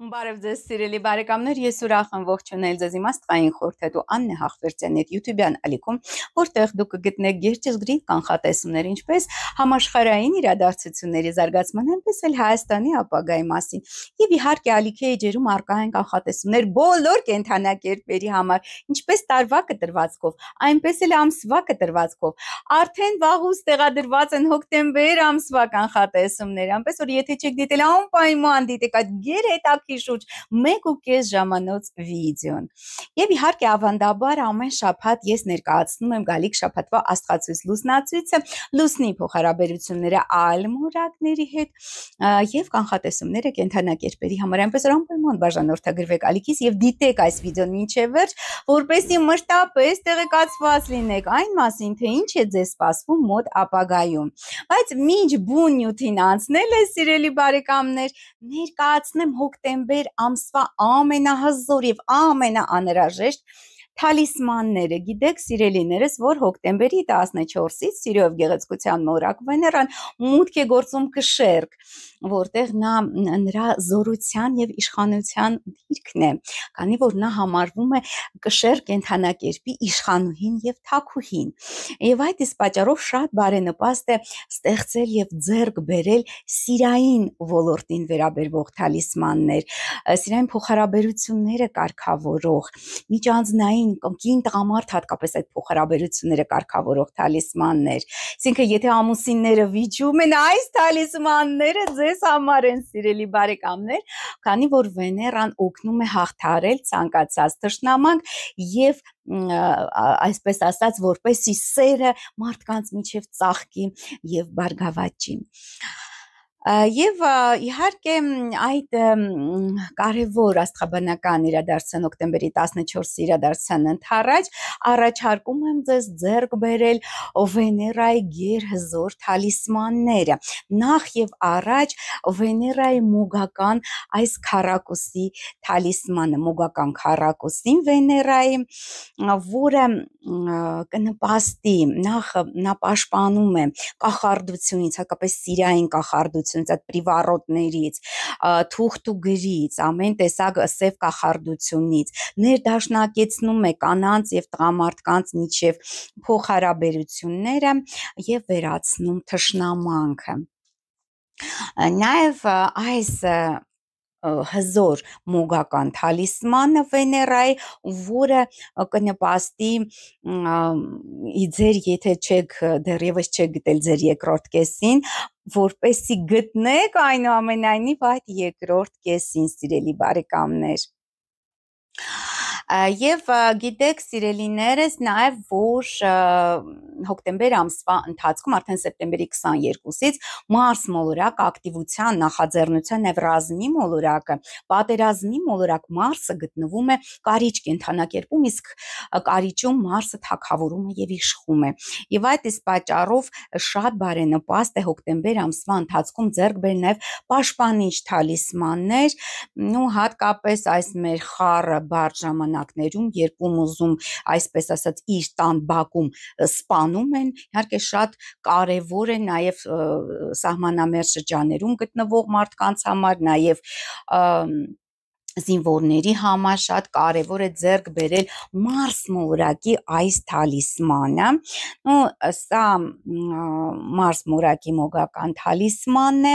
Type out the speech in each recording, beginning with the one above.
Բարև ձեզ սիրելի բարեկամներ, ես ուրախ եմ ողջունել ձեզ իմ աստղային խորհրդատու Աննե Հաղվերդյանի YouTube-յան ալիքում, որտեղ դուք կգտնեք գերճշգրիտ կանխատեսումներ, ինչպես համաշխարհային իրադարձությունների զարգացման, այնպես էլ Հայաստանի ապագայի մասին։ Եվ իհարկե ալիքի էջերում առկա են կանխատեսումներ բոլոր կենդանակերպերի համար, ինչպես տարվա կտրվածքով, այնպես էլ ամսվա կտրվածքով։ Արդեն վաղուց տեղադրված են հոկտեմբեր ամսվա կանխատեսումներ, այնպես որ եթե չեք դիտել անպայման դիտեք այդ գերհետաքրքիր շուրջ 1.5 ժամանոց վիդեոն։ Եվ իհարկե ավանդաբար ամեն շաբաթ ես ներկայացնում եմ գալիք շաբաթվա աստղացույց լուսնացույցը, լուսնի փոխհարաբերությունները այլ մուրակների հետ եւ կանխատեսումները կենդանակերպերի համար, այնպես որ անպայման բաժանորդագրվեք ալիքից եւ դիտեք այս վիդեոն մինչեւ վերջ, որպեսզի մշտապես տեղեկացված լինեք այն մասին, թե ինչ է ձեզ սպասվում մոտ ապագայում։ Բայց մինչ բուն նյութին անցնել է, սիրելի բարեկամներ, ներկայացնեմ հոկտեմբեր ամսվա ամենահզոր եւ ամենաանհրաժեշտ թալիսմանները։ Գիտեք, սիրելիներս, որ հոկտեմբերի 14-ից Սիրով գեղեցկության մորակ Վեներան մուտք է գործում կշեռք, որտեղ նրա զորության եւ իշխանության դիրքն է, քանի որ նա համարվում է կշեռ կենդանակերպի իշխանուհին եւ թագուհին։ Եվ այդ իսկ պատճառով շատ բարենպաստ է ստեղծել եւ ձեռք բերել սիրային ոլորտին վերաբերվող թալիսմաններ, սիրային փոխհարաբերությունները կարգավորող, միջանձնային կին տղամարդ հատկապես այդ փոխհարաբերությունները կարգավորող թալիսմաններ։ Այսինքն, եթե ամուսինները վիճում են, այս թալիսմանները ձեզ համար են, սիրելի բարեկամներ, քանի որ Վեներան օգնում է հաղթահարել ցանկացած թշնամանք եւ այսպես ասած, որպեսի սերը մարդկանց միջև ծաղկի եւ բարգավաճի։ Եվ իհարկե այդ կարևոր աստղաբանական իրադարձության հոկտեմբերի 14-ի իրադարձության ընթառաջ առաջարկում եմ ձեզ ձեռք բերել Վեներայի գերհզոր թալիսմանները։ Նախ եւ առաջ Վեներայի մոգական այս քառակուսի թալիսմանը, մոգական քառակուսին Վեներայի, որը կնպաստի, նախ նա պաշտպանում է կախարդությունից, հատկապես սիրային կախարդությունից, այդ պրիվարոտներից, թուղթ ու գրից, ամեն տեսակ սև կախարդությունից, ներդաշնակեցնում է կանանց եւ տղամարդկանց միջև փոխհարաբերությունները եւ վերացնում թշնամանքը։ Նաեւ այս հզոր մոգական թալիսմանը Վեներայի, որը կնպաստի ձեր, եթե դեռևս չեք գտել ձեր երկրորդ կեսին, որպեսի գտնեք այնուամենայնիվ այդ երկրորդ կեսին, սիրելի բարեկամներ։ Եվ գիտեք, սիրելիներս, նաև որ հոկտեմբեր ամսվա ընթացքում, արդեն սեպտեմբերի 22-ից Մարս մոլորակ ակտիվության, նախաձեռնության եւ ռազմի մոլորակը, պատերազմի մոլորակ Մարսը գտնվում է Կարիճ կենդանակերպում, իսկ Կարիճում Մարսը թագավորում է եւ իշխում է։ Եվ այդ իսկ պատճառով շատ բարենպաստ է հոկտեմբեր ամսվա ընթացքում ձեռք բերել նաև պաշտպանիչ թալիսմաններ, ու հատկապես այս մեր խառը բարդ ժամանակներում, երբ ուզում, այսպես ասած, իր տան բակում սպանում են, իհարկե շատ կարևոր է նաև սահմանամերձ շրջաներում գտնվող մարդկանց համար, նաև զինվորների համար շատ կարևոր է ձեռք բերել Մարս մոլորակի այս թալիսմանը։ Սա Մարս մոլորակի մոգական թալիսմանն է,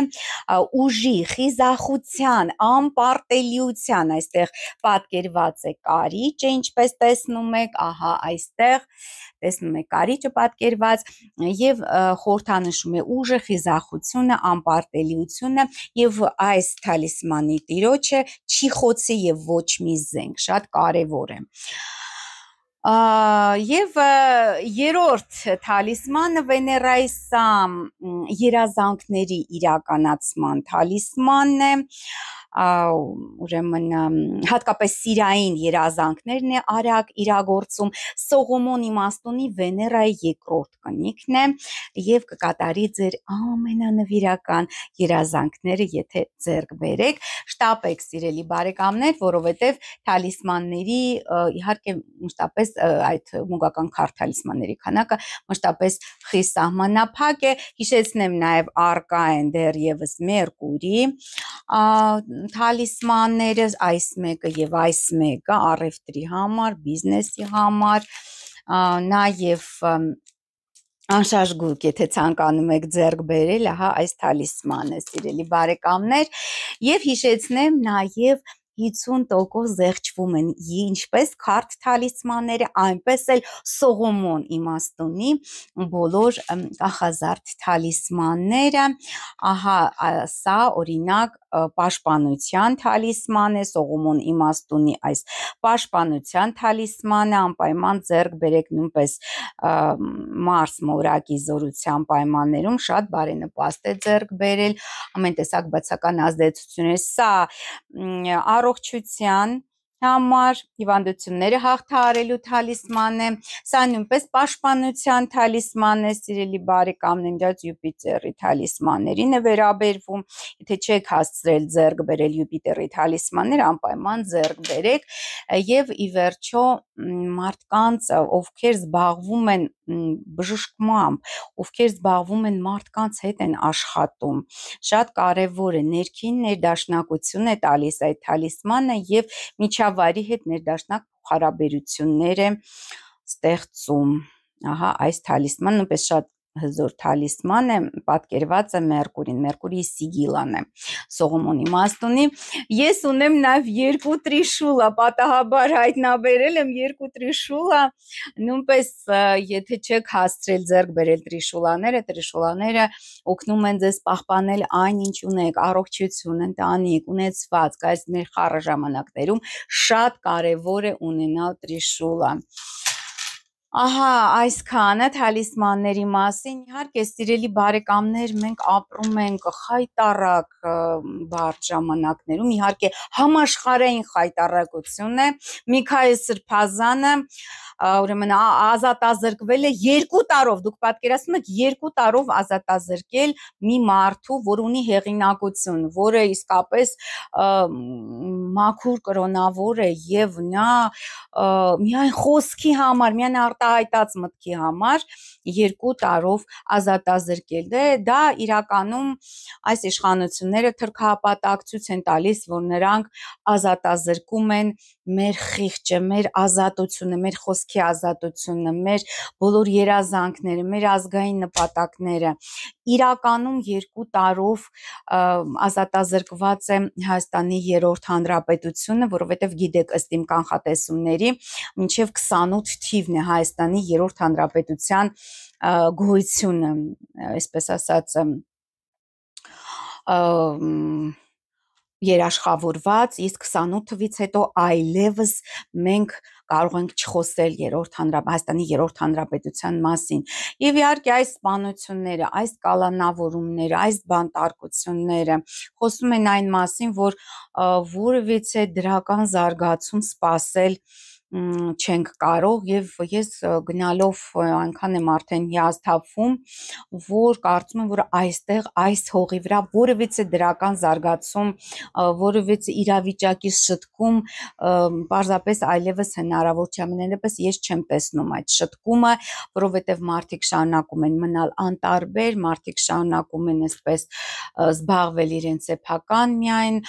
ուժի, խիզախության, անպարտելիության, այստեղ պատկերված է կարիճը, ինչպես տեսնում եք, ահա այստեղ տեսնում եք կարիճը պատկերված, եւ խորհրդանշում է ուժը, խիզախությունը, անպարտելիությունը, եւ այս թալիսմանի տիրոջը չի խոցի եւ ոչ մի զենք, շատ կարևոր է։ Եվ երրորդ թալիսմանը Վեներայի, սա երազանքների իրականացման թալիսմանն է, ուրեմն հատկապես սիրային երազանքներն է արագ իրագործում, Սողոմոն իմաստունի Վեներայի երկրորդ կնիքն է եւ կկատարի ձեր ամենանվիրական երազանքները, եթե ձեռք բերեք, շտապեք, սիրելի բարեկամներ, որովհետեւ թալիսմանների, իհարկե մշտապես այդ մոգական քարտ թալիսմանների քանակը մշտապես խիստ սահմանափակ է։ Հիշեցնեմ նաև առկա են դեռևս Մերկուրի թալիսմանները, այս մեկը եւ այս մեկը առևտրի համար, բիզնեսի համար, նաեւ անշարժ գույք, եթե ցանկանում եք ձեռք բերել, ահա այս թալիսմանը, սիրելի բարեկամներ, եւ հիշեցնեմ նաեւ 50% զեղչվում են, ինչպես քարտ թալիսմանները, այնպես էլ սողոմոն իմաստունի բոլոր կախազարդ թալիսմանները, ահա սա օրինակ պաշտպանության թալիսման է, սողոմոն իմաստունի այս պաշտպանության թալիսմանը, անպայման ձեռք բերեք նույնպես Մարս մորակի զորության պայմաններում շատ բարենպաստ է ձեռք բերել, ամեն տեսակ բացական ազդեցություններ, սա առողջության համար, հիվանդությունները հաղթահարելու թալիսման է, սա նույնպես պաշտպանության թալիսման է, սիրելի բարեկամներ, Յուպիտերի թալիսմաններին է վերաբերվում, եթե չեք հասցրել ձեռք բերել Յուպիտերի թալիսմաններ, անպայման ձեռք բերեք, եւ ի վերջո մարդկանց, ովքեր զբաղվում են բժշկմամբ, ովքեր զբաղվում են մարդկանց հետ են աշխատում, շատ կարևոր է, ներքին ներդաշնակություն է տալիս այդ թալիսմանը եւ միջավայրի հետ ներդաշնակ փոխհարաբերություններ է ստեղծում, ահա այս թալիսմանը նույնպես շատ հզոր թալիսման է, պատկերված է Մերկուրին, Մերկուրիի սիգիլան է, Սողոմոնի իմաստունի, ես ունեմ նաեւ 2 տրիշուլա, պատահաբար հայտնաբերել եմ 2 տրիշուլա, նույնպես եթե չեք հասցրել ձեռք բերել տրիշուլաները օգնում են ձեզ պահպանել այն ինչ ունեք, առողջություն, ընտանիք, ունեցվածք, այս մեր խառը ժամանակներում շատ կարևոր է ունենալ տրիշուլա։ Ահա այսքանը թալիսմանների մասին, իհարկե սիրելի բարեկամներ, մենք ապրում ենք խայտառակ բարդ ժամանակներում, իհարկե համաշխարհային խայտառակություն է, Միքայել Սրբազանը ուրեմն ազատազրկվել է 2 տարով, դուք պատկերացնում եք 2 տարով ազատազրկել մի մարդու, որ ունի հեղինակություն, որը իսկապես մաքուր կրոնավոր է եւ նա միայն խոսքի համար, միայն արտահայտած մտքի համար 2 տարով ազատազրկել է, դա իրականում այս իշխանությունները թրքահապատակցություն են տալիս, որ նրանք ազատազրկում են մեր խիղճը, մեր ազատությունը, մեր խոսքի ազատությունը, մեր բոլոր երազանքները, մեր ազգային նպատակները, իրականում 2 տարով ազատազրկված է Հայաստանի 3-րդ հանրապետությունը, որովհետև գիտեք ըստ իմ կանխատեսումների, մինչև 28 թիվն է Հայաստանի 3-րդ հանրապետության գոյությունը, այսպես ասած երաշխավորված, իսկ 28 թվից հետո այլևս մենք կարող ենք չխոսել Հայաստանի 3-րդ հանրապետության մասին։ Եվ իհարկե այս սպանությունները, այս կալանավորումները, այս բանտարկությունները խոսում են այն մասին, որ որևիցե դրական զարգացում սպասել չենք կարող եւ ես գնալով այնքան եմ արդեն հիասթափվում, որ կարծում եմ, որ այստեղ այս հողի վրա որևիցե դրական զարգացում, որևիցե իրավիճակի շտկում պարզապես այլևս հնարավոր չէ, ամենայնիվս ես չեմ տեսնում այդ շտկումը, որովհետեւ մարդիկ շարունակում են մնալ անտարբեր, մարդիկ շարունակում են այսպես զբաղվել իրենց սեփական միայն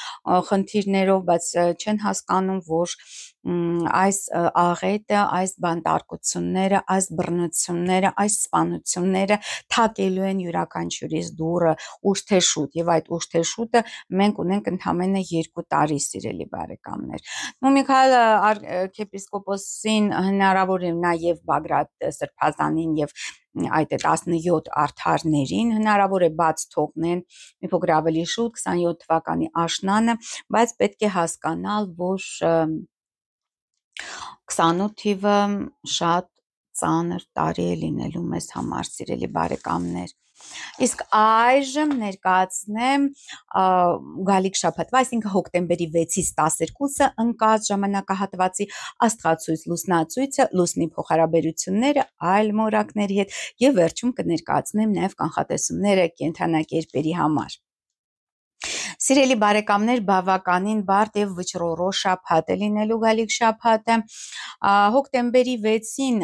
խնդիրներով, բայց չեն հասկանում, որ այս աղետը, այս բանտարկությունները, այս բռնությունները, այս սպանությունները թակելու են յուրաքանչյուրիս դուռը ուշ թե շուտ, եւ այդ ուշ թե շուտը մենք ունենք ընդամենը 2 տարի, սիրելի բարեկամներ։ Նու Միքայել arczepiskopos-ին հնարավոր է նաեւ Բագրատ Սրբազանին եւ այդ 17 արդարներին հնարավոր է բաց թողնեն մի փոքր ավելի շուտ 27 թվականի աշնանը, բայց պետք է հասկանալ, որ 28 թիվը շատ ծանր տարի է լինելու մեզ համար, սիրելի բարեկամներ։ Իսկ այժմ ներկայացնեմ գալիք շաբաթվա, այսինքն հոկտեմբերի 6-ից 12-ը ընկած ժամանակահատվածի աստղացույց լուսնացույցը, լուսնի փոխհարաբերությունները այլ մորակների հետ եւ վերջում կներկայացնեմ նաեւ կանխատեսումները կենդանակերպերի համար։ Սիրելի բարեկամներ, բավականին բարդ եւ վճռորոշ շաբաթ է լինելու գալիք շաբաթը։ Հոկտեմբերի 6-ին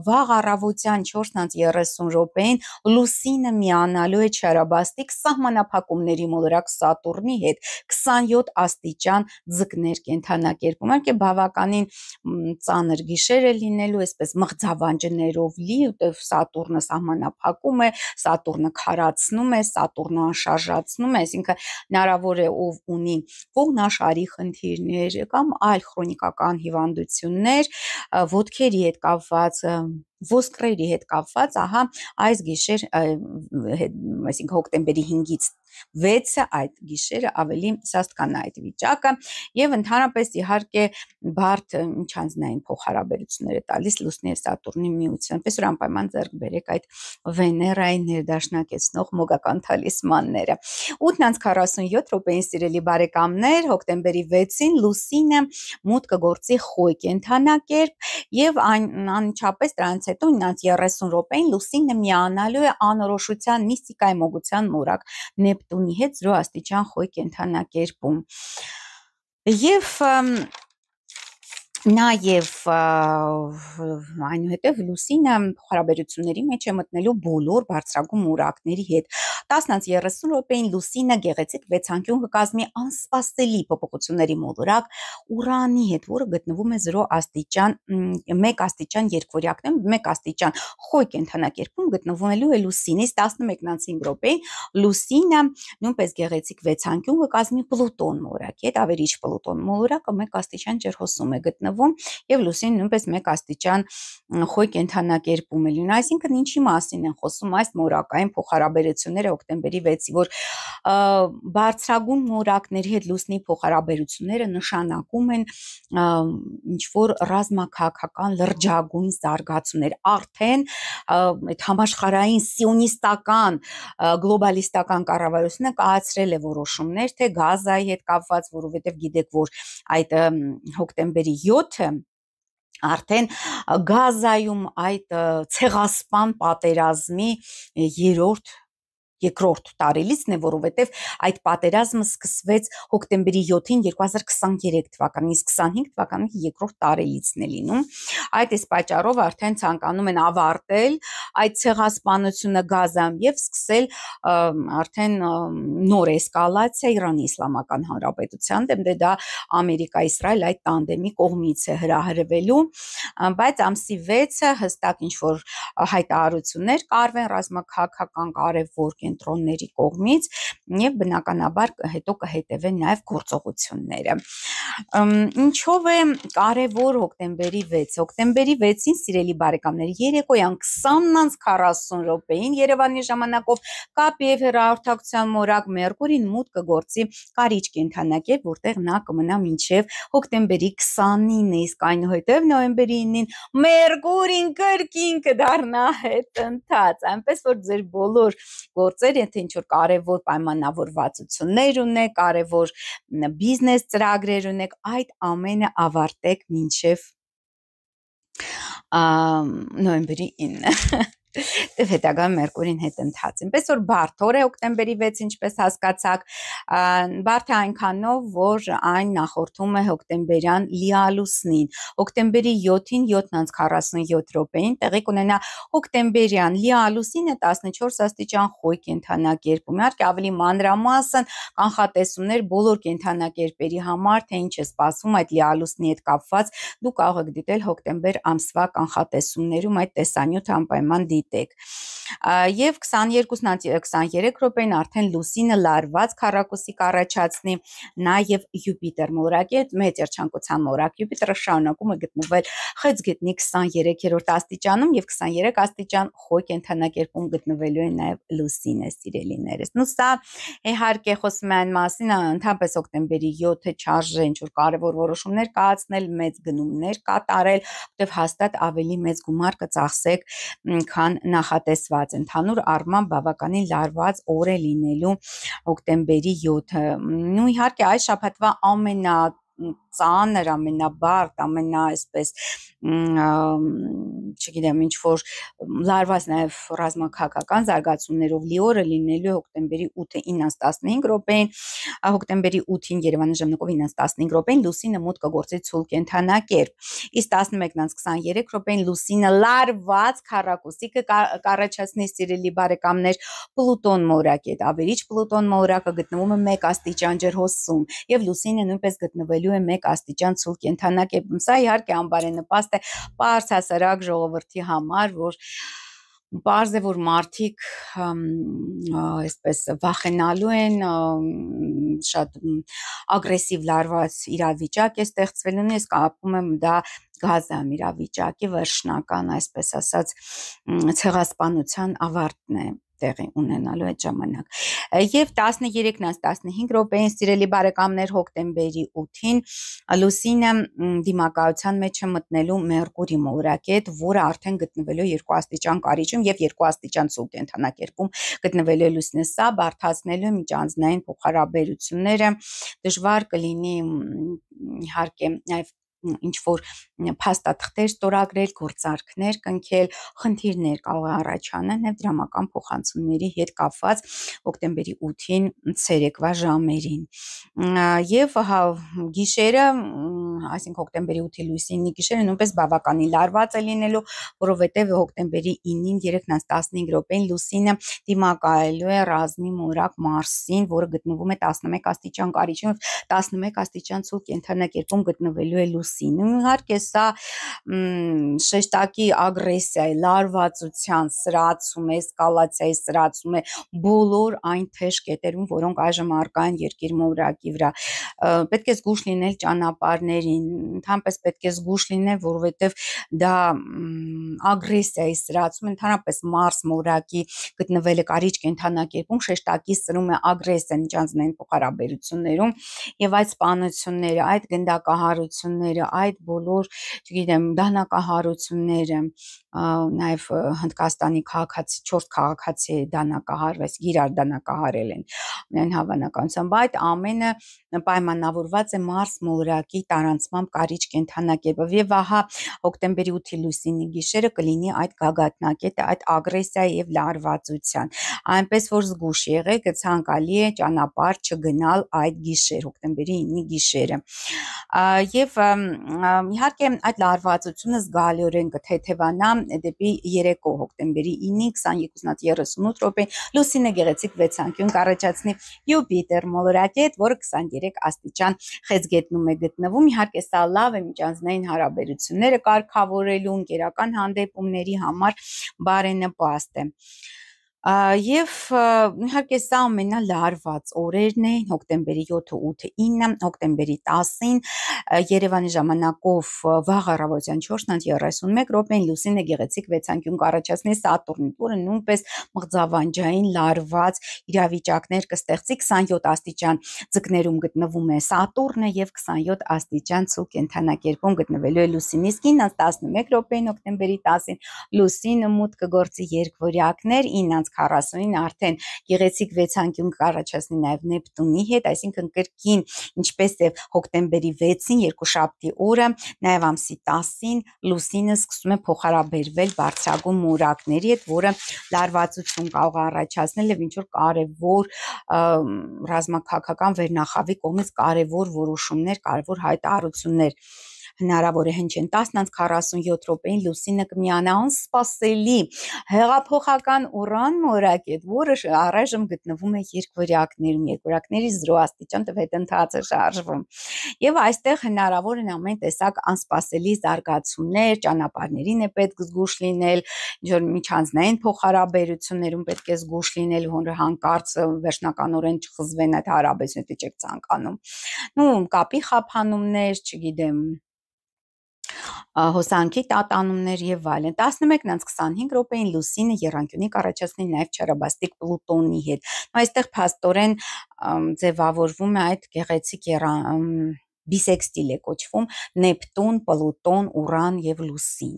վաղ առավոտյան 4:30 րոպեին լուսինը միանալու է չարաբաստիկ սահմանափակումների մոլորակ Սատուրնի հետ 27 աստիճան ձկներ կենթանակերպում։ Իհարկե բավականին ծանր գիշեր է լինելու, այսպես մղձավանջներով լի, որտեղ Սատուրնը սահմանափակում է, Սատուրնը քարացնում է, Սատուրնը անշարժացնում է, այսինքն հնարավոր է ով ունի ողնաշարի խնդիրներ կամ այլ քրոնիկական հիվանդություններ, ոտքերի հետ կապված, ոսկրերի հետ կապված, ահա այս գիշեր, այսինքն հոկտեմբերի 5-ից 6-ը այդ գիշերը ավելի սաստ կանա այդ վիճակը եւ ընդհանրապես իհարկե բարդ միջանձնային փոխհարաբերություններ է տալիս Լուսնի եւ Սատուրնի միությունը, այնպես որ անպայման ձեռք բերեք այդ Վեներայի ներդաշնակեցնող մոգական թալիսմանները։ 8:47 րոպեին սիրելի բարեկամներ, հոկտեմբերի 6-ին Լուսինը մուտք կգործի Խոյ կենթանակերպ եւ անմիջապես դրանից հետո 9:30 րոպեին Լուսինը միանալու է անորոշության միստիկայի մոգության մորակ Նեպտունի հետ 0 աստիճան Խոյ կենթանակերպում։ Եվ նաև այնուհետև Լուսինը փոխհարաբերությունների մեջ է մտնելու բոլոր բարձրագույն մուրակների հետ։ 10:30 րոպեին Լուսինը գեղեցիկ վեցանկյուն կկազմի անսպասելի փոփոխությունների մոլորակ Ուրանի հետ, որը գտնվում է 0 աստիճան 1 աստիճան երկվորյակներում, 1 աստիճան Խոյ կենթանակերպում գտնվելու է Լուսինից 11:05 րոպեին Լուսինը նույնպես գեղեցիկ վեցանկյուն կկազմի Պլուտոն մորակի հետ, ավերիչ Պլուտոն մոլորակը 1 աստիճան ջրհոսում է գտնվում եւ Լուսինը նույնպես 1 աստիճան Խոյ կենթանակերպում է լինում, այսինքն ինչի մասին են խոսում այս մորակային փոխհարաբերությունները հոկտեմբերի 6-ի, որ բարձրագույն մորակների հետ Լուսնի փոխհարաբերությունները նշանակում են ինչ որ ռազմաքաղաքական լրջագույն զարգացումներ, արդեն այդ համաշխարհային սիոնիստական գլոբալիստական կառավարությունը կայացրել է որոշումներ, թե Գազայի հետ կապված, որովհետև գիտեք, որ այդ հոկտեմբերի 7-ը արդեն Գազայում այդ ցեղասպան պատերազմի երկրորդ տարելիցն է, որովհետև այդ պատերազմը սկսվեց հոկտեմբերի 7-ին 2023 թվականին, իսկ 25 թվականի երկրորդ տարելիցն է լինում։ Այդ այս պատճառով արդեն ցանկանում են ավարտել այդ ցեղասպանությունը Գազայում եւ սկսել արդեն նոր էսկալացիա Իրանի Իսլամական Հանրապետության դեմ, դա Ամերիկա-Իսրայել այդ տանդեմի կողմից է հրահրվելու, բայց ամսի 6-ը հստակ ինչ որ հայտարարություններ կարվեն ռազմաքաղաքական կարևոր կենտրոնների կողմից եւ բնականաբար հետո կհետևեն նաեւ գործողությունները։ Ինչով է կարևոր հոկտեմբերի 6։ Հոկտեմբերի 6-ին սիրելի բարեկամներ, երեկոյան 20:40 րոպեին Երևանի ժամանակով կապ եւ հեռահաղորդակցության մորակ Մերկուրին մուտք կգործի Կարիճ կենթանակերպ, որտեղ նա կմնա մինչև հոկտեմբերի 29-ը, իսկ այնուհետև նոյեմբերի 9-ին Մերկուրին կրկին կդառնա հետընթաց, այնպես որ ձեր բոլոր գործեր, եթե ինչ որ կարևոր պայմանավորվածություններ ունեք, կարևոր բիզնես ծրագրեր ունեք, այդ ամենը ավարտեք մինչև նոյեմբերի 9-ը։ Դեվ հետագայում Մերկուրին հետընթաց։ Այնպես որ բարդ օր է հոկտեմբերի 6, ինչպես հասկացաք, բարդ է այնքանով, որ այն նախորդում է հոկտեմբերյան լիալուսնին։ Հոկտեմբերի 7-ին 7:47 րոպեին տեղի կունենա հոկտեմբերյան լիալուսինը 14 աստիճան Խոյ կենթանակերպում։ Իհարկե ավելի մանրամասն կանխատեսումներ բոլոր կենթանակերպերի համար, թե ինչ է սպասվում այդ լիալուսնի հետ կապված, դուք կարող եք դիտել հոկտեմբեր ամսվա կանխատեսումներում այդ տեսանյութը անպայման դիտեք։ Եվ 22:23 րոպեին արդեն Լուսինը լարված քառակուսի կառաջացնի նաև Յուպիտեր մորակի, մեծ երջանկության մորակ Յուպիտերը շարունակում է գտնվել Խեցգետնի 23-րդ աստիճանում եւ 23 աստիճան Խոյ կենթանակերպում գտնվելու է նաև Լուսինը, սիրելիներս։ Նու սա իհարկե խոսում է այն մասին, ընդհանրապես հոկտեմբերի 7-ը չարժե ինչ որ կարևոր որոշումներ կայացնել, մեծ գնումներ կատարել, որտեղ հաստատ ավելի մեծ գումար կծախսեք, քան նախատեսված։ Ընդհանուր առմամբ բավականին լարված օր է լինելու հոկտեմբերի 7-ը։ Նու իհարկե այս շաբաթվա ամենածանր, ամենաբարդ, այսպես չգիտեմ, ինչ որ լարված նաև ռազմաքաղաքական զարգացումներով լիորը լինելու է հոկտեմբերի 8-ը 9:15 րոպեին, հոկտեմբերի 8-ին Երևանի ժամանակով 9:15 րոպեին լուսինը մոտ կգործի ցուլ կենդանակերպ, իսկ 11:23 րոպեին լուսինը լարված քառակուսի կառաջացնի սիրելի բարեկամներ Պլուտոն մորակետ, ավերիչ Պլուտոն մորակը գտնվում է 1 աստիճան ջրհոսում եւ լուսինը նույնպես գտնվելու է 1 աստիճան ցուլ կենդանակերպում։ Սա իհարկե անբարենպաստ է բարձրահասարակ ժողովրդի համար, որ Պարզ է, որ մարդիկ այսպես վախենալու են, շատ ագրեսիվ լարված իրավիճակ է ստեղծվելու, իսկ ապում եմ դա գազամ իրավիճակի վերջնական, այսպես ասած, ցեղասպանության ավարտն է տեղի ունենալու այդ ժամանակ։ Եվ 13:15 րոպեին սիրելի բարեկամներ հոկտեմբերի 8-ին լուսինը դիմակայության մեջ է մտնելու Մերկուրի մոլորակետ, որը արդեն գտնվելու է 2 աստիճան կարիճում եւ 2 աստիճան ցուլ կենդանակերպում գտնվելու է լուսինը, սա բարդացնելու է միջանձնային փոխհարաբերությունները, դժվար կլինի իհարկե նաև ինչ որ փաստաթղթեր ստորագրել, գործարքներ կնքել, խնդիրներ կարող է առաջանալ նաև դրամական փոխանցումների հետ կապված հոկտեմբերի 8-ին ցերեկվա ժամերին։ Եվ գիշերը, այսինքն հոկտեմբերի 8-ի լույսինի գիշերը նույնպես բավականին լարված է լինելու, որովհետև հոկտեմբերի 9-ին 3:15 րոպեին լուսինը դիմակայելու է ռազմի մոլորակ Մարսին, որը գտնվում է 11 աստիճան կարիճում, 11 աստիճան ցուլ կենդանակերպում գտնվելու է լուսինը։ Իհարկե սա շեշտակի ագրեսիայի, լարվածության սրացում է, էսկալացիայի սրացում է բոլոր այն թեժ կետերում, որոնք այժմ առկա են երկիր մոլորակի վրա։ Պետք է զգուշ լինել ճանապարհներին, ընդհանրապես պետք է զգուշ լինել, որովհետև դա ագրեսիայի սրացում, ընդհանրապես Մարս մոլորակի գտնվելը կարիճ կենդանակերպում շեշտակի սրում է ագրեսիա միջանձնային փոխհարաբերություններում եւ այդ սպանությունները, այդ գնդակահարությունները, այդ բոլոր, չգիտեմ, դանակահարությունները, նաև Հնդկաստանի քաղաքացի 4 քաղաքացի դանակահարվեց, իրար դանակահարել են միայն հավանականությամբ, այդ ամենը պայմանավորված է Մարս մոլորակի տարանցմամբ կարիճ կենդանակերպով եւ ահա հոկտեմբերի 8-ի լուսինի գիշերը կլինի այդ գագաթնակետը, այդ ագրեսիայի եւ լարվածության, այնպես որ զգուշ եղեք, ցանկալի է ճանապարհ չգնալ այդ գիշեր, հոկտեմբերի 9-ի գիշերը։ Եվ իհարկե այդ լարվածությունը զգալիորեն կթեթևանա դեպի երեկո հոկտեմբերի 9-ի 22:38 րոպեին լուսինը գեղեցիկ վեցանկյուն կառաջացնի Յուպիտեր մոլորակետ, որը 23 աստիճան խեցգետնում է գտնվում։ Իհարկե սա լավ է միջանձնային հարաբերությունները կարգավորելու, ընկերական հանդեպումների համար բարենպաստ է։ Եվ իհարկե սա ամենալարված օրերն են հոկտեմբերի 7-ը, 8-ը, 9-ը, հոկտեմբերի 10-ին Երևանի ժամանակով վաղ առավոտյան 4:31 րոպեին լուսինը գեղեցիկ վեցանկյուն կառաջացնի Սատուրնին, որը նույնպես մղձավանջային լարված իրավիճակներ կստեղծի 27 աստիճան ձկներում գտնվում է Սատուրնը եւ 27 աստիճան ցուլ կենդանակերպում գտնվելու է լուսինը, իսկ 9:11 րոպեին հոկտեմբերի 10-ին լուսինը մուտք կգործի երկվորյակներ 9:40-ին արդեն գեղեցիկ վեցանկյուն կառաջացնի նաև Նեպտունի հետ, այսինքն կրկին ինչպես է հոկտեմբերի 6-ին երկուշաբթի օրը, նաև ամսի 10-ին լուսինը սկսում է փոխհարաբերվել բարձրագույն մորակների հետ, որը լարվածություն կարող է առաջացնել եւ ինչ որ կարեւոր ռազմաքաղաքական վերնախավի կողմից կարեւոր որոշումներ, կարեւոր հայտարարություններ հնարավոր է հնչեն 10:47 րոպեին լուսինը կմիանա անսպասելի հեղափոխական Ուրան մորակետ, որը առայժմ գտնվում է երկվորյակներում, երկվորյակների 0 աստիճան տվյետընթաց է շարժվում։ Եվ այստեղ հնարավոր են ամեն տեսակ անսպասելի զարգացումներ, ճանապարհներին է պետք զգուշ լինել, ինչ որ միջանձնային փոխհարաբերություններում պետք է զգուշ լինել, որ հանկարծ վերջնականորեն չխզվեն այդ հարաբերությունները, չեք ցանկանում։ Կապի խափանումներ, չգիտեմ, հոսանքի տատանումներ եւ այլն։ 11:25 րոպեին լուսինը եռանկյունի կառաջացնի նաև չարաբաստիկ Պլուտոնի հետ։ Այստեղ փաստորեն ձևավորվում է այդ գեղեցիկ բիսեքստիլ է կոչվում Նեպտուն, Պլուտոն, Ուրան եւ Լուսին։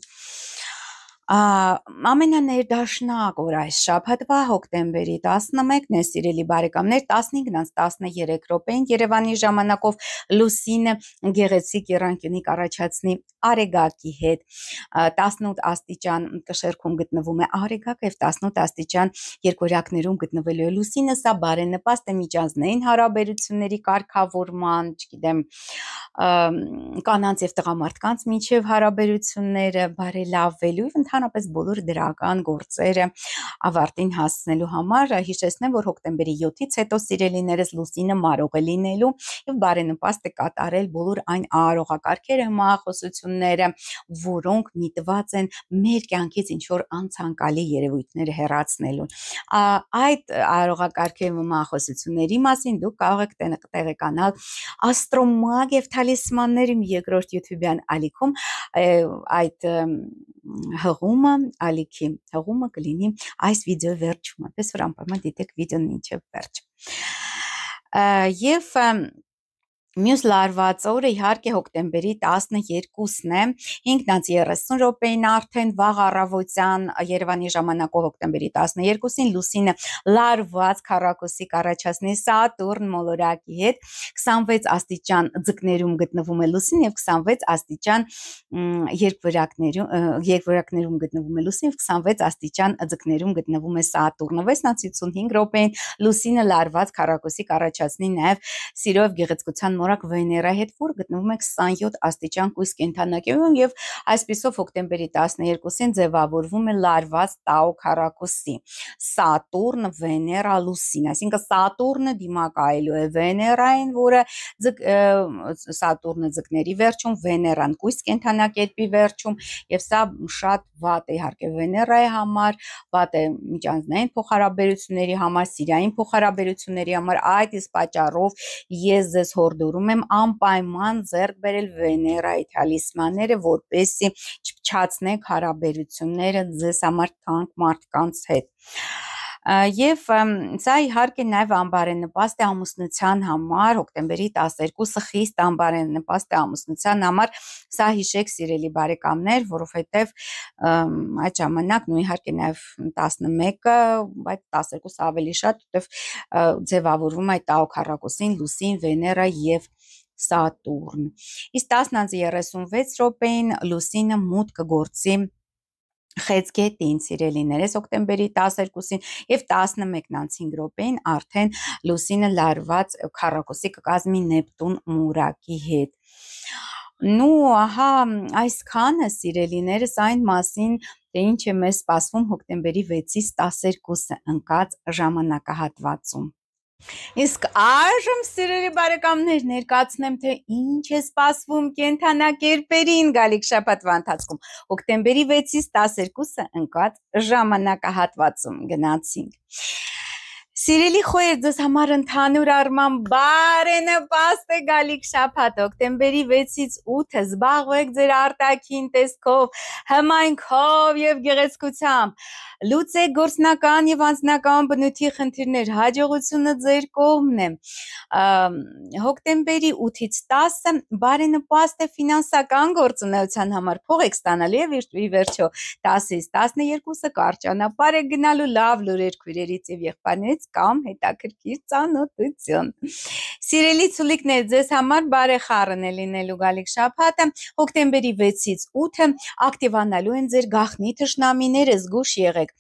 Ամենաներդաշնակ օր այս շաբաթվա հոկտեմբերի 11-ն է, սիրելի բարեկամներ, 15:13 րոպեին Երևանի ժամանակով լուսինը գեղեցիկ եռանկյունի կառաջացնի Արեգակի հետ, 18 աստիճան կշեռքում գտնվում է Արեգակը եւ 18 աստիճան երկորյակներում գտնվելու է լուսինը, սա բարենպաստ է միջանձնային հարաբերությունների կարգավորման, չգիտեմ, կանանց եւ տղամարդկանց միջև հարաբերությունները բարելավելու եւ ընդհանրապես բոլոր դրական գործերը ավարտին հասցնելու համար հիշեցնեմ, որ հոկտեմբերի 7-ից հետո սիրելիներս լուսինը մարող է լինելու եւ բարենպաստ է կատարել բոլոր այն արարողակարգերը, հմահախոսությունները, որոնք միտված են մեր կյանքից ինչ որ անցանկալի երևույթները հեռացնելուն։ Այդ արարողակարգերի հմահախոսությունների մասին դուք կարող եք տեղեկանալ Աստրոմագ եւ Թալիսմաններ իմ երկրորդ YouTube-յան ալիքում, այդ ալիքի հղումը կլինի այս վիդեոյի վերջում, այնպես որ անպայման դիտեք վիդեոն մինչև վերջ։ Եվ մյուս լարված օրը իհարկե հոկտեմբերի 12-ն է, 5:30 րոպեին արդեն վաղ առավոտյան Երևանի ժամանակով հոկտեմբերի 12-ին լուսինը լարված քառակուսի կառաջացնի Սատուրն մոլորակի հետ, 26 աստիճան ձկներում գտնվում է լուսին եւ 26 աստիճան երկվորյակներում գտնվում է լուսին եւ 26 աստիճան ձկներում գտնվում է Սատուրնը, 6:55 րոպեին լուսինը լարված քառակուսի կառաջացնի նաեւ սիրով գեղեցկության մորակ Վեներայի հետ, որ գտնվում է 27 աստիճան կույս կենդանակերում եւ այսպիսով հոկտեմբերի 12-ին ձևավորվում է լարված Տաո քառակուսի Սատուրն, Վեներա, լուսին, այսինքն Սատուրնը դիմակայելու է Վեներային, որը Սատուրնը ձկների վերջում, Վեներան կույս կենդանակերպի վերջում եւ սա շատ վատ է իհարկե Վեներայի համար, վատ է միջանձնային փոխհարաբերությունների համար, սիրային փոխհարաբերությունների համար, այդ իսկ պատճառով ես ձեզ հորդորում եմ անպայման ձեռք բերել Վեներայի թալիսմանները, որպեսզի չփչացնեք հարաբերությունները ձեզ համար թանկ մարդկանց հետ։ Եվ սա իհարկե նաև անբարենպաստ է ամուսնության համար, հոկտեմբերի 12-ը խիստ անբարենպաստ է ամուսնության համար, սա հիշեք սիրելի բարեկամներ, որովհետև այդ ժամանակն ու իհարկե նաև 11-ը, բայց 12-ը ավելի շատ, որտեվ ձևավորվում է Տաո քառակուսին լուսին, Վեներա եւ Սատուրն։ Իսկ 10:36 րոպեին լուսինը մուտք կգործի Խեցգետին, սիրելիներս, հոկտեմբերի 12-ին եւ 11:05 րոպեին արդեն լուսինը լարված քառակուսի կկազմի Նեպտուն մուրակի հետ։ Ահա այսքանը սիրելիներս այն մասին, թե ինչ է մեզ սպասվում հոկտեմբերի 6-ից 12-ը ընկած ժամանակահատվածում։ Իսկ այժմ սիրելի բարեկամներ ներկայացնեմ, թե ինչ է սպասվում կենդանակերպերին գալիք շաբաթվա ընթացքում հոկտեմբերի 6-ից 12-ը ընկած ժամանակահատվածում գնացինք։ Սիրելի խոյեր, ձեզ համար ընդհանուր առմամբ բարենպաստ է գալիք շաբաթ հոկտեմբերի 6-ից 8-ը զբաղվեք ձեր արտաքին տեսքով, հմայքով եւ գեղեցկությամբ, լուծեք գործնական եւ անձնական բնույթի խնդիրներ, հաջողությունը ձեր կողմն է։ Հոկտեմբերի 8-ից 10-ը բարենպաստ է ֆինանսական գործունեության համար, փող եք ստանալու եւ ի վերջո 10-ից 12-ը կարճ ճանապարհ է գնալու, լավ լուրեր քույրերից եւ եղբայրներից կամ հետաքրքիր ծանոթություն։ Սիրելի ցուլիկներ, ձեզ համար բարեխառն է լինելու գալիք շաբաթը, հոկտեմբերի 6-ից 8-ը ակտիվանալու են ձեր գաղտնի թշնամիները, զգուշ եղեք։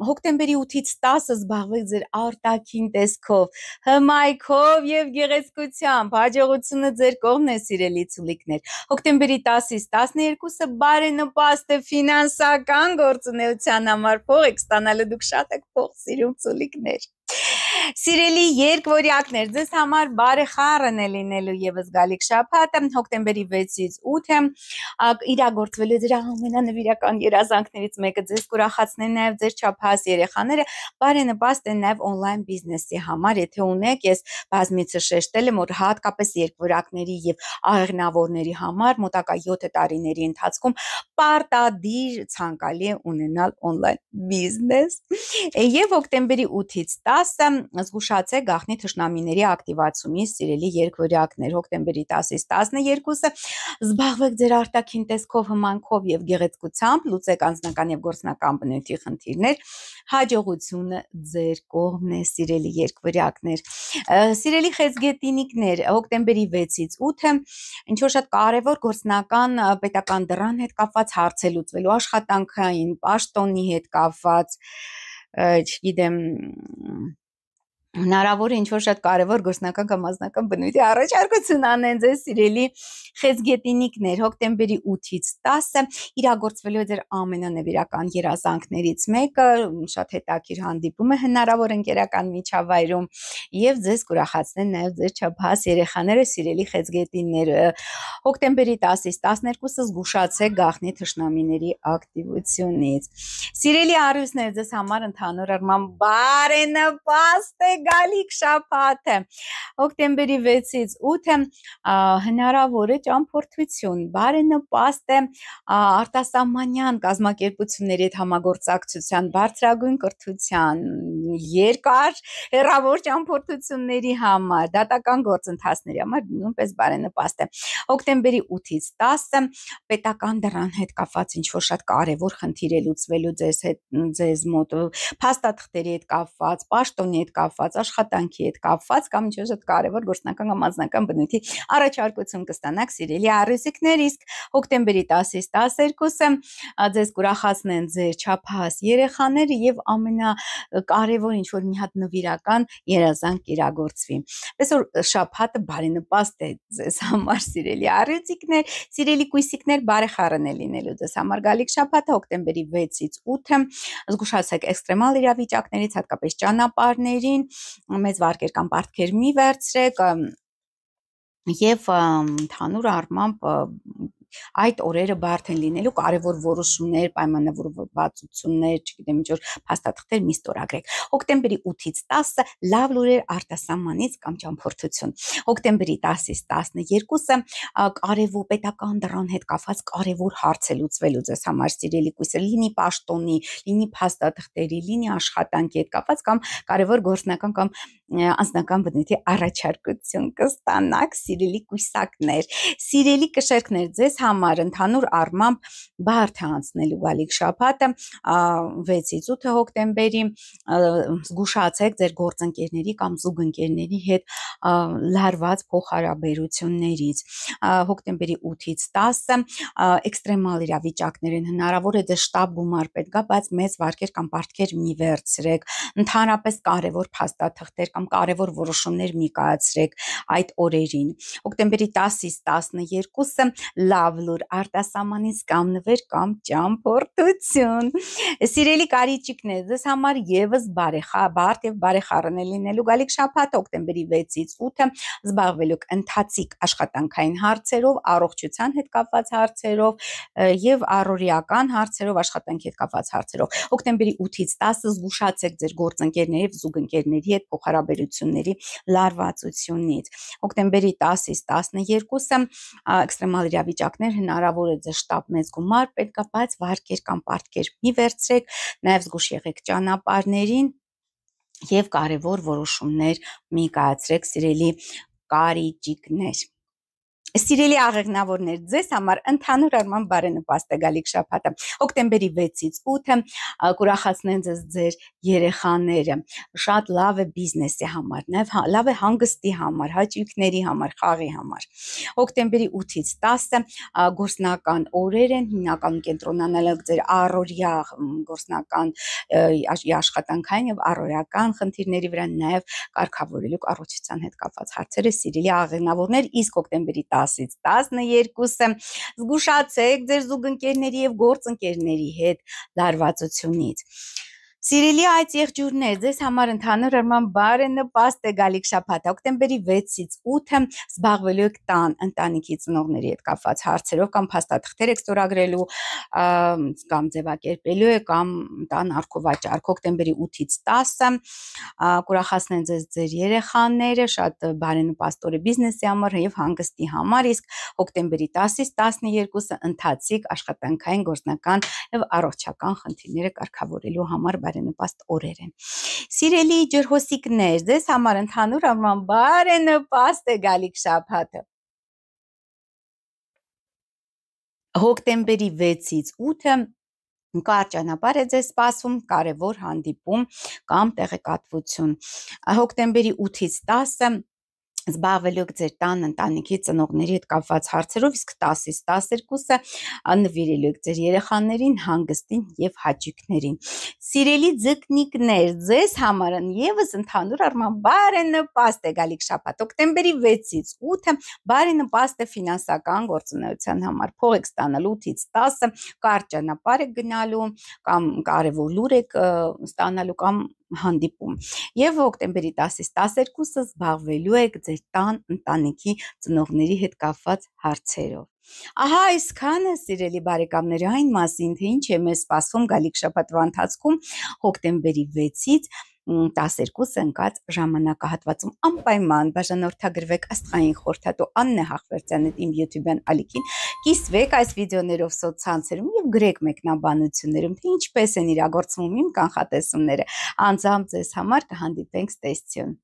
Հոկտեմբերի 8-ից 10-ը զբաղվեք ձեր արտաքին տեսքով, հմայքով եւ գեղեցկությամբ, հաջողությունը ձեր կողմն է, սիրելի ցուլիկներ։ Հոկտեմբերի 10-ից 12-ը բարենպաստ է ֆինանսական գործունեության համար, փող եք ստանալու, դուք շատ եք փող սիրում ցուլիկներ։ Սիրելի երկվորյակներ, ձեզ համար բարեխառն է լինելու եւս գալիք շաբաթը, հոկտեմբերի 6-ից 8-ը իրագործվելու ձեր ամենանվիրական երազանքներից մեկը, ձեզ կուրախացնեն նաեւ ձեր չափահաս երեխաները, բարենպաստ է նաեւ օնլայն բիզնեսի համար, եթե ունեք, ես բազմիցս շեշտել եմ, որ հատկապես երկվորյակների եւ աղեղնավորների համար մոտակա 7 տարիների ընթացքում պարտադիր ցանկալի է ունենալ օնլայն բիզնես։ Եվ հոկտեմբերի 8-ից 10-ը զգուշացեք գաղտնի թշնամիների ակտիվացումից, սիրելի երկվորյակներ, հոկտեմբերի 10-ից 12-ը զբաղվեք ձեր արտաքին տեսքով, հմանքով եւ գեղեցկությամբ, լուծեք անձնական եւ գործնական բնույթի խնդիրներ, հաջողությունը ձեր կողմն է, սիրելի երկվորյակներ։ Սիրելի խեցգետինիկներ, հոկտեմբերի 6-ից 8-ը ինչ որ շատ կարևոր գործնական պետական դռան հետ կապված հարց է լուծվելու, աշխատանքային, պաշտոնի հետ կապված, չգիտեմ, հնարավոր է ինչ-որ շատ կարևոր գործնական կամ անձնական բնույթի առաջարկություն անեն ձեզ, սիրելի խեցգետինիկներ, հոկտեմբերի 8-ից 10-ը իրագործվելու է ձեր ամենանվիրական երազանքներից մեկը, շատ հետաքրքիր հանդիպում է հնարավոր ընկերական միջավայրում եւ ձեզ կուրախացնեն նաեւ ձեր չափահաս երեխաները, սիրելի խեցգետինները, հոկտեմբերի 10-ից 12-ը զգուշացեք գաղտնի թշնամիների ակտիվությունից։ Սիրելի առյուծներ, ձեզ համար ընդհանուր առմամբ բարենպաստ է գալիք շաբաթը, հոկտեմբերի 6-ից 8-ը հնարավոր է ճամփորդություն, բարենպաստ է արտասահմանյան կազմակերպությունների հետ համագործակցության, բարձրագույն կրթության, երկար հեռավոր ճամփորդությունների համար, դատական գործընթացների համար նույնպես բարենպաստ է։ Հոկտեմբերի 8-ից 10-ը պետական դռան հետ կապված ինչ-որ շատ կարևոր խնդիր է լուծվելու ձեզ մոտ, փաստաթղթերի հետ կապված, պաշտոնի հետ կապված, աշխատանքի հետ կապված կամ ինչ-որ շատ կարևոր գործնական կամ անձնական բնույթի առաջարկություն կստանաք, սիրելի առյուծիկներ, իսկ հոկտեմբերի 10-ից 12-ը ձեզ կուրախացնեն ձեր չափահաս երեխաները եւ ամենակարևոր ինչ-որ մի հատ նվիրական երազանք իրագործվի։ Այսօր շաբաթը բարենպաստ է ձեզ համար, սիրելի առյուծիկներ, սիրելի կույսիկներ, բարեխառն է լինելու ձեզ համար գալիք շաբաթը, հոկտեմբերի 6-ից 8-ը զգուշացեք էքստրեմալ իրավիճակներից, հատկապես ճանապարհներին, մեծ վարկեր կամ պարտքեր մի վերցրեք եւ ընդհանուր առմամբ այդ օրերը բարդ են լինելու, կարևոր որոշումներ, պայմանավորվածություններ, չգիտեմ, ինչ որ փաստաթղթեր մի ստորագրեք։ Հոկտեմբերի 8-ից 10-ը լավ լուրեր արտասահմանից կամ ճամփորդություն։ Հոկտեմբերի 10-ից 12-ը կարևոր պետական դռան հետ կապված կարևոր հարց է լուծվելու ձեզ համար, սիրելի կույսեր, լինի պաշտոնի, լինի փաստաթղթերի, լինի աշխատանքի հետ կապված կամ կարևոր գործնական կամ անձնական բնույթի առաջարկություն կստանաք, սիրելի կույսակներ, սիրելի կշերքներ, ձեզ համար ընդհանուր առմամբ բարդ է անցնելու գալիք շաբաթը 6-ից 8 հոկտեմբերի, զգուշացեք ձեր գործընկերների կամ զուգընկերների հետ լարված փոխհարաբերություններից։ Հոկտեմբերի 8-ից 10-ը էքստրեմալ իրավիճակներ են, հնարավոր է ձեզ շտապ գումար պետք է, բայց մեծ վարկեր կամ պարտքեր մի վերցրեք, ընդհանրապես կարևոր փաստաթղթեր կամ կարևոր որոշումներ մի կայացրեք այդ օրերին։ Հոկտեմբերի 10-ից 12-ը լավ լուր արտասահմանից կամ նվեր կամ ճամփորդություն։ Սիրելի կարիճիկներ, ձեզ համար եւս բարդ եւ բարեխառն է լինելու գալիք շաբաթ, հոկտեմբերի 6-ից 8-ը զբաղվելու ընթացիկ աշխատանքային հարցերով, առողջության հետ կապված հարցերով եւ առօրեական հարցերով, աշխատանքի հետ կապված հարցերով։ Հոկտեմբերի 8-ից 10-ը զգուշացեք ձեր գործընկերների եւ զուգընկերների հետ փոխհարաբերությունների լարվածությունից։ Հոկտեմբերի 10-ից 12-ը էքստրեմալ իրավիճակներ, հնարավոր է ձեզ շտապ մեծ գումար պետք է, բայց վարկեր կամ պարտքեր մի վերցրեք, նաեւ զգուշ եղեք ճանապարհներին եւ կարևոր որոշումներ մի կայացրեք, սիրելի կարիճիկներ։ Սիրելի աղեղնավորներ, ձեզ համար ընդհանուր առմամբ բարենպաստ է գալիք շաբաթը, հոկտեմբերի 6-ից 8-ը կուրախացնեն ձեզ ձեր երեխաները, շատ լավ է բիզնեսի համար, նաև լավ է հանգստի համար, հաճույքների համար, խաղի համար։ Հոկտեմբերի 8-ից 10-ը գործնական օրեր են, հիմնականում կենտրոնանալով ձեր առօրյա գործնական աշխատանքային եւ առօրյական խնդիրների վրա, նաև կարգավորելու առողջության հետ կապված հարցերը, սիրելի աղեղնավորներ, իսկ հոկտեմբերի 10-ից 12-ը զգուշացեք ձեր զուգընկերների եւ գործընկերների հետ լարվածությունից։ Սիրելի այդ եղջյուրներ, ձեզ համար ընդհանուր առմամբ բարենպաստ է գալիք շաբաթը, հոկտեմբերի 6-ից 8-ը զբաղվելու եք տան ընտանիքի ծնողների հետ կապված հարցերով կամ փաստաթղթեր եք ստորագրելու կամ ձևակերպելու եք կամ տան առքովաճառք։ Հոկտեմբերի 8-ից 10-ը կուրախացնեն ձեզ ձեր երեխաները, շատ բարենպաստ օր է բիզնեսի համար եւ հանգստի համար, իսկ հոկտեմբերի 10-ից 12-ը ընթացիկ աշխատանքային, գործնական եւ առողջական խնդիրները կարգավորելու համար բարենպաստ օրեր են։ Սիրելի ջրհոսիկներ, ձեզ համար ընդհանուր առմամբ բարենպաստ է գալիք շաբաթը։ Հոկտեմբերի 6-ից 8-ը կարճ ճանապարհ է ձեզ սպասում, կարևոր հանդիպում կամ տեղեկատվություն։ Հոկտեմբերի 8-ից 10-ը զբաղվելու եք ձեր տան ընտանիքի ծնողների հետ կապված հարցերով, իսկ 10-ից 12-ը նվիրելու եք ձեր երեխաներին, հանգստին եւ հաճույքներին։ Սիրելի ձկնիկներ, ձեզ համար եւս ընդհանուր առմամբ բարենպաստ է գալիք շաբաթ։ Հոկտեմբերի 6-ից 8-ը բարենպաստ է ֆինանսական գործունեության համար։ Փող եք ստանալու 8-ից 10-ը, կարճ ճանապարհ եք գնալու կամ կարևոր լուր եք ստանալու կամ հանդիպում։ Եվ հոկտեմբերի 10-ից 12-ը զբաղվելու եք ձեր տան ընտանիքի ծնողների հետ կապված հարցերով։ Ահա այսքանը, սիրելի բարեկամներ, այն մասին, թե ինչ է մեզ սպասում գալիք շաբաթվա ընթացքում հոկտեմբերի 6-ից 12-ը ընկած ժամանակահատվածում անպայման բաժանորդագրվեք աստղային խորհրդատու Աննե Հախվերդյանետ իմ YouTube-յան ալիքին, կիսվեք այս վիդեոներով սոցցանցերում եւ գրեք մեկնաբանություններում, թե ինչպես են իրագործվում իմ կանխատեսումները։ Անձամբ ձեզ համար կհանդիպենք ստեսություն։